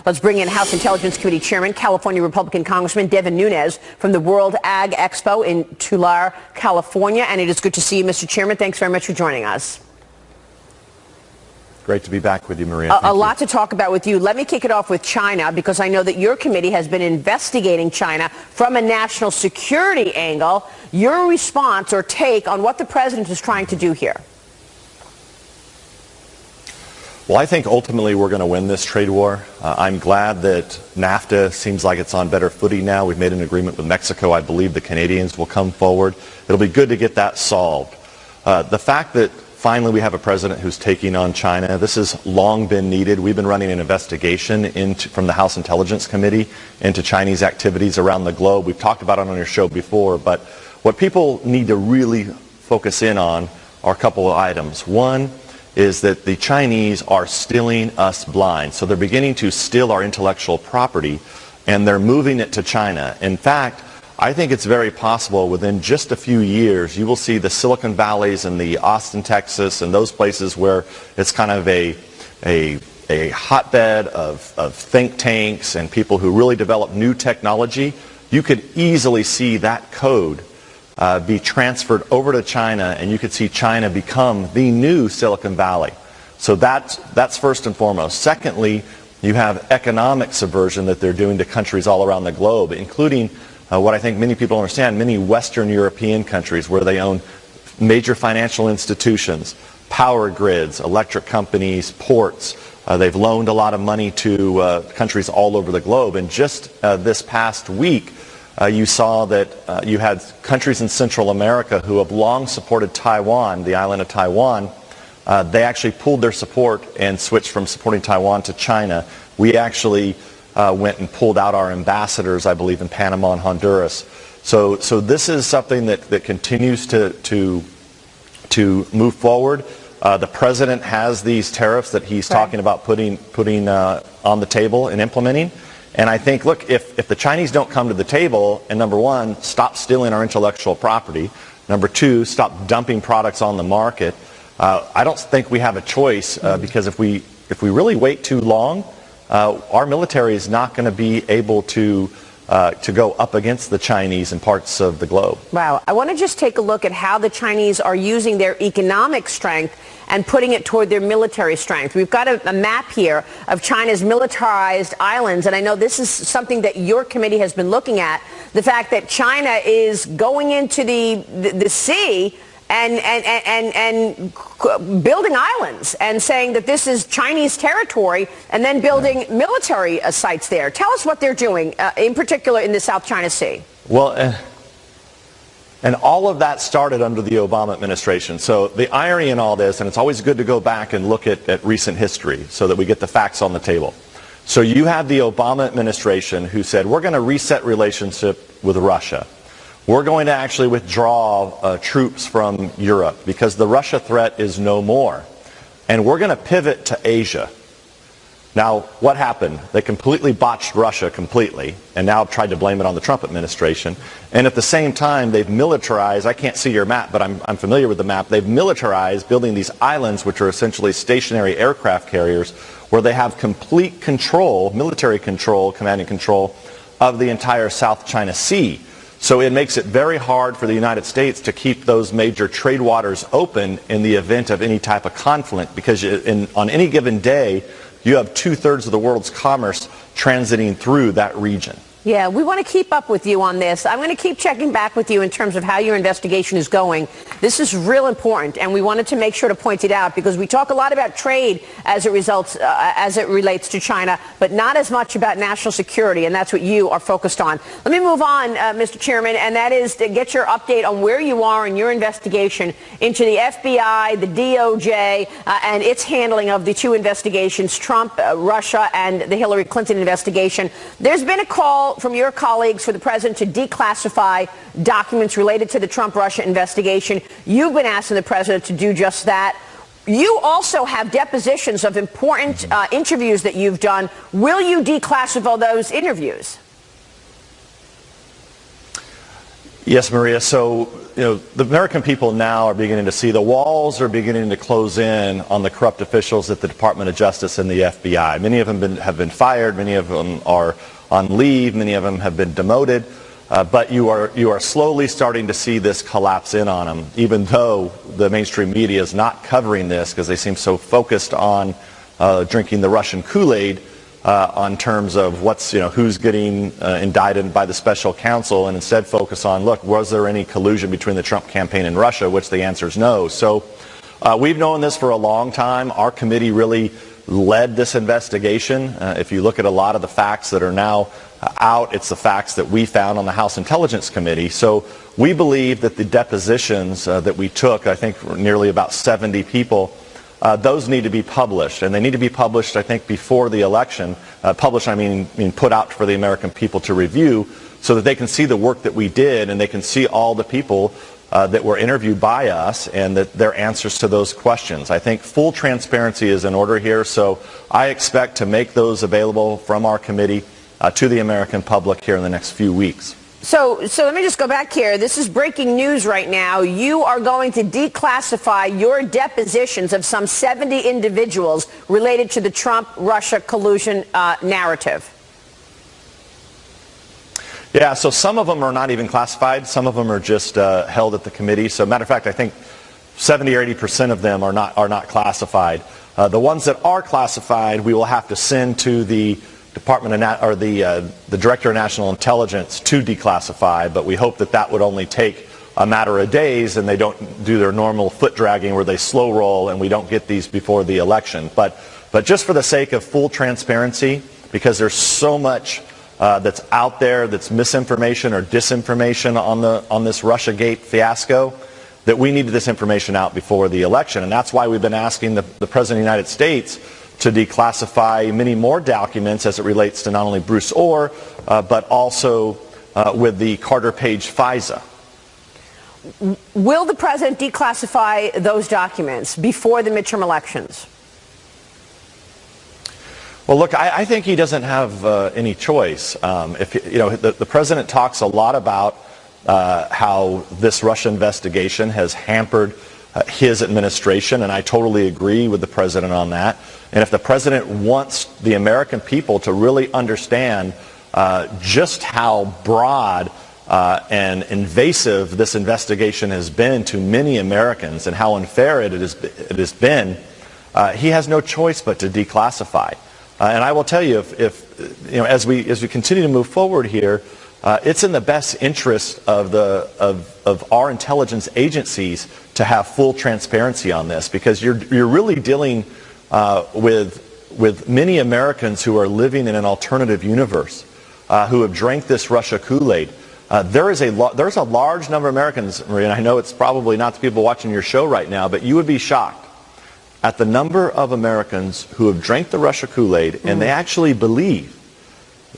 Let's bring in House Intelligence Committee Chairman, California Republican Congressman Devin Nunes from the World Ag Expo in Tulare, California. And it is good to see you, Mr. Chairman. Thanks very much for joining us. Great to be back with you, Maria. A lot to talk about with you. Let me kick it off with China, because I know that your committee has been investigating China from a national security angle. Your response or take on what the president is trying to do here? Well, I think ultimately we're going to win this trade war. I'm glad that NAFTA seems like it's on better footing now. We've made an agreement with Mexico. I believe the Canadians will come forward. It'll be good to get that solved. The fact that finally we have a president who's taking on China, this has long been needed. We've been running an investigation from the House Intelligence Committee into Chinese activities around the globe. We've talked about it on your show before, but what people need to really focus in on are a couple of items. One is that the Chinese are stealing us blind. So they're beginning to steal our intellectual property, and they're moving it to China. In fact, I think it's very possible within just a few years you will see the Silicon Valleys and the Austin, Texas, and those places where it's kind of a hotbed of think tanks and people who really develop new technology. You could easily see that code be transferred over to China, and you could see China become the new Silicon Valley. So that's first and foremost. Secondly, you have economic subversion that they're doing to countries all around the globe, including what I think many people understand, many Western European countries where they own major financial institutions, power grids, electric companies, ports. They've loaned a lot of money to countries all over the globe. And just this past week, you saw that you had countries in Central America who have long supported Taiwan, the island of Taiwan. They actually pulled their support and switched from supporting Taiwan to China. We actually went and pulled out our ambassadors, I believe, in Panama and Honduras. So this is something that continues to move forward. The president has these tariffs that he's talking about putting on the table and implementing. And I think, look, if the Chinese don't come to the table, and number one, stop stealing our intellectual property, number two, stop dumping products on the market, I don't think we have a choice, because if we really wait too long, our military is not going to be able to go up against the Chinese in parts of the globe. Wow. I want to just take a look at how the Chinese are using their economic strength and putting it toward their military strength. We've got a map here of China's militarized islands, and I know this is something that your committee has been looking at, the fact that China is going into the sea and building islands and saying that this is Chinese territory, and then building military sites there. Tell us what they're doing, in particular in the South China Sea. Well, and all of that started under the Obama administration. So the irony in all this, and it's always good to go back and look at recent history so that we get the facts on the table. So you had the Obama administration who said, we're going to reset relationship with Russia. We're going to actually withdraw troops from Europe because the Russia threat is no more. And we're going to pivot to Asia. Now, what happened? They completely botched Russia completely, and now tried to blame it on the Trump administration. And at the same time, they've militarized, I can't see your map, but I'm familiar with the map. They've militarized building these islands, which are essentially stationary aircraft carriers, where they have complete control, military control, command and control, of the entire South China Sea. So it makes it very hard for the United States to keep those major trade waters open in the event of any type of conflict, because on any given day, you have 2/3 of the world's commerce transiting through that region. Yeah, we want to keep up with you on this. I'm going to keep checking back with you in terms of how your investigation is going. This is real important, and we wanted to make sure to point it out because we talk a lot about trade as it relates to China, but not as much about national security, and that's what you are focused on. Let me move on, Mr. Chairman, and that is to get your update on where you are in your investigation into the FBI, the DOJ, and its handling of the two investigations, Trump, Russia, and the Hillary Clinton investigation. There's been a call from your colleagues for the president to declassify documents related to the Trump-Russia investigation. You've been asking the president to do just that. You also have depositions of important interviews that you've done. Will you declassify those interviews? Yes, Maria. So the American people now are beginning to see the walls are beginning to close in on the corrupt officials at the Department of Justice and the FBI. Many of them have been fired. Many of them are on leave. Many of them have been demoted. But you are slowly starting to see this collapse in on them, even though the mainstream media is not covering this because they seem so focused on drinking the Russian Kool-Aid on terms of who's getting indicted by the special counsel, and instead focus on, look, was there any collusion between the Trump campaign and Russia, which the answer is no. So we've known this for a long time. Our committee really led this investigation. If you look at a lot of the facts that are now out, it's the facts that we found on the House Intelligence Committee. So we believe that the depositions that we took, I think nearly about 70 people, those need to be published, and they need to be published, I think, before the election. Published, I mean put out for the American people to review, so that they can see the work that we did, and they can see all the people that were interviewed by us, and that their answers to those questions. I think full transparency is in order here, so I expect to make those available from our committee to the American public here in the next few weeks. So let me just go back here. This is breaking news right now. You are going to declassify your depositions of some 70 individuals related to the Trump-Russia collusion narrative. Yeah, so some of them are not even classified. Some of them are just held at the committee. So matter of fact, I think 70 or 80% of them are not classified. The ones that are classified, we will have to send to the Department of the Director of National Intelligence to declassify, but we hope that would only take a matter of days, and they don't do their normal foot dragging where they slow roll, and we don't get these before the election. But just for the sake of full transparency, because there's so much that's out there that's misinformation or disinformation on this Russiagate fiasco, that we needed this information out before the election, and that's why we've been asking the President of the United States to declassify many more documents as it relates to not only Bruce Orr, but also with the Carter Page FISA. Will the president declassify those documents before the midterm elections? Well, look, I think he doesn't have any choice. The president talks a lot about how this Russia investigation has hampered his administration, and I totally agree with the president on that. And if the president wants the American people to really understand just how broad and invasive this investigation has been to many Americans and how unfair it has been, he has no choice but to declassify. And I will tell you, as we continue to move forward here, it's in the best interest of our intelligence agencies to have full transparency on this, because you're really dealing with many Americans who are living in an alternative universe, who have drank this Russia Kool-Aid. There's a large number of Americans, Maria, and I know it's probably not the people watching your show right now, but you would be shocked at the number of Americans who have drank the Russia Kool-Aid, and they actually believe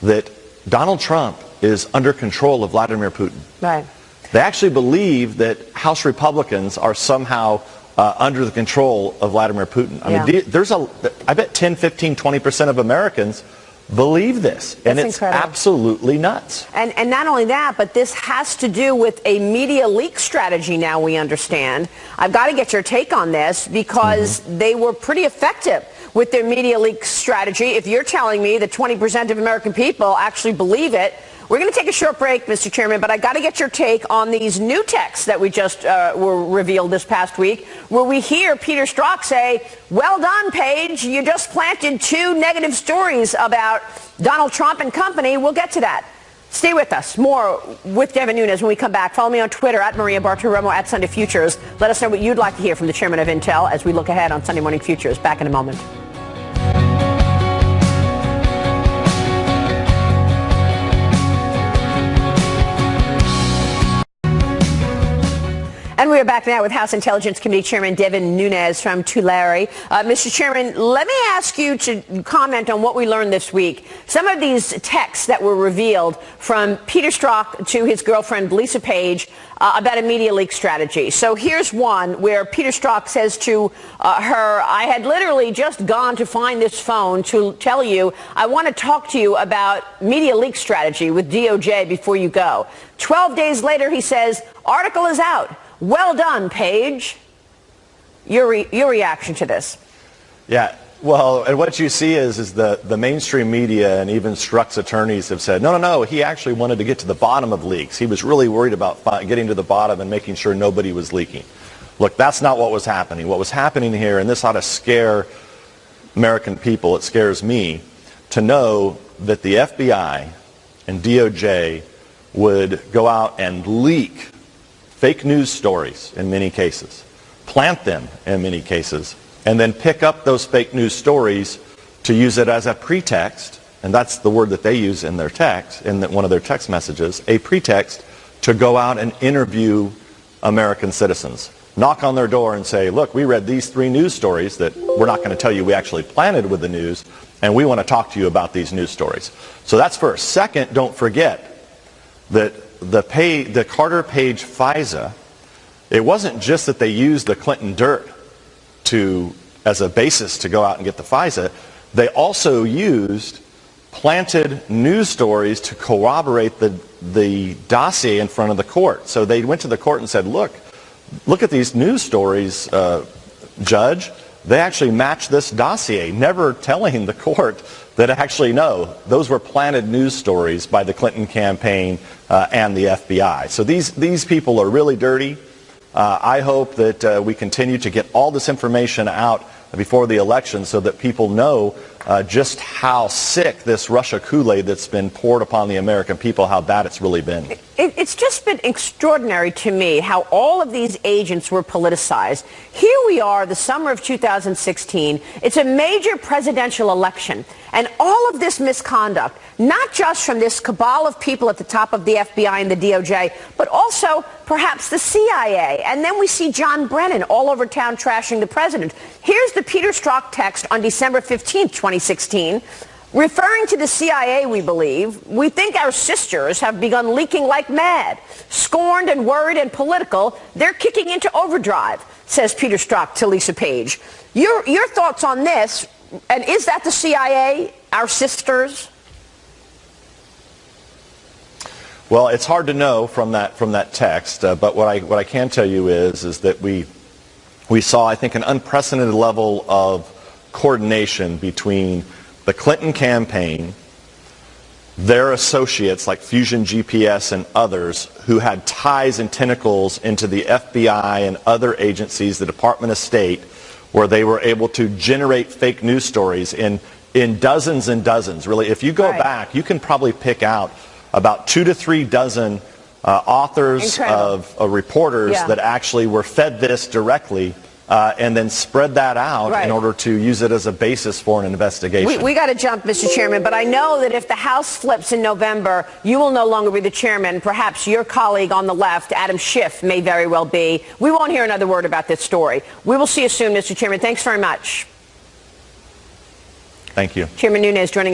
that Donald Trump is under control of Vladimir Putin. Right. They actually believe that House Republicans are somehow under the control of Vladimir Putin. I mean, I bet 10, 15, 20% of Americans believe this, and it's incredible. Absolutely nuts. And not only that, but this has to do with a media leak strategy now, we understand. I've got to get your take on this, because they were pretty effective with their media leak strategy. If you're telling me that 20% of American people actually believe it, we're going to take a short break, Mr. Chairman, but I got to get your take on these new texts that we just were revealed this past week, where we hear Peter Strzok say, "Well done, Paige. You just planted 2 negative stories about Donald Trump and company." We'll get to that. Stay with us. More with Devin Nunes when we come back. Follow me on Twitter at Maria Bartiromo at Sunday Futures. Let us know what you'd like to hear from the chairman of Intel as we look ahead on Sunday Morning Futures. Back in a moment. And we are back now with House Intelligence Committee Chairman Devin Nunes from Tulare. Mr. Chairman, let me ask you to comment on what we learned this week. Some of these texts that were revealed from Peter Strzok to his girlfriend Lisa Page about a media leak strategy. So here's one where Peter Strzok says to her, I had literally just gone to find this phone to tell you I want to talk to you about media leak strategy with DOJ before you go. 12 days later, he says, article is out. Well done, Paige. Your reaction to this? Yeah, well, and what you see is the mainstream media and even Strzok's attorneys have said, no, he actually wanted to get to the bottom of leaks. He was really worried about getting to the bottom and making sure nobody was leaking. Look, that's not what was happening. What was happening here, and this ought to scare American people, it scares me, to know that the FBI and DOJ would go out and leak fake news stories in many cases, plant them in many cases, and then pick up those fake news stories to use it as a pretext, and that's the word that they use in their text, in one of their text messages, a pretext to go out and interview American citizens. Knock on their door and say, look, we read these 3 news stories that we're not going to tell you we actually planted with the news, and we want to talk to you about these news stories. So that's first. Second, don't forget that the Carter Page FISA, it wasn't just that they used the Clinton dirt as a basis to go out and get the FISA. They also used planted news stories to corroborate the dossier in front of the court. So they went to the court and said, look at these news stories, Judge. They actually match this dossier, never telling the court that actually, no, those were planted news stories by the Clinton campaign and the FBI. So these people are really dirty. I hope that we continue to get all this information out before the election so that people know just how sick this Russia Kool-Aid that's been poured upon the American people, how bad it's really been. It's just been extraordinary to me how all of these agents were politicized. Here we are, the summer of 2016. It's a major presidential election. And all of this misconduct, not just from this cabal of people at the top of the FBI and the DOJ, but also perhaps the CIA. And then we see John Brennan all over town trashing the president. Here's the Peter Strzok text on December 15th, 2016. Referring to the CIA, we believe, we think our sisters have begun leaking like mad. Scorned and worried and political, they're kicking into overdrive, says Peter Strzok to Lisa Page. Your thoughts on this, and is that the CIA, our sisters? Well, it's hard to know from that text, but what I can tell you is that we saw, I think, an unprecedented level of coordination between the Clinton campaign, their associates like Fusion GPS and others who had ties and tentacles into the FBI and other agencies, the Department of State, where they were able to generate fake news stories in dozens and dozens. Really, if you go back, you can probably pick out about 2 to 3 dozen authors of reporters that actually were fed this directly and then spread that out in order to use it as a basis for an investigation. We got to jump, Mr. Chairman, but I know that if the House flips in November, you will no longer be the chairman. Perhaps your colleague on the left, Adam Schiff, may very well be. We won't hear another word about this story. We will see you soon, Mr. Chairman. Thanks very much. Thank you. Chairman Nunes joining us.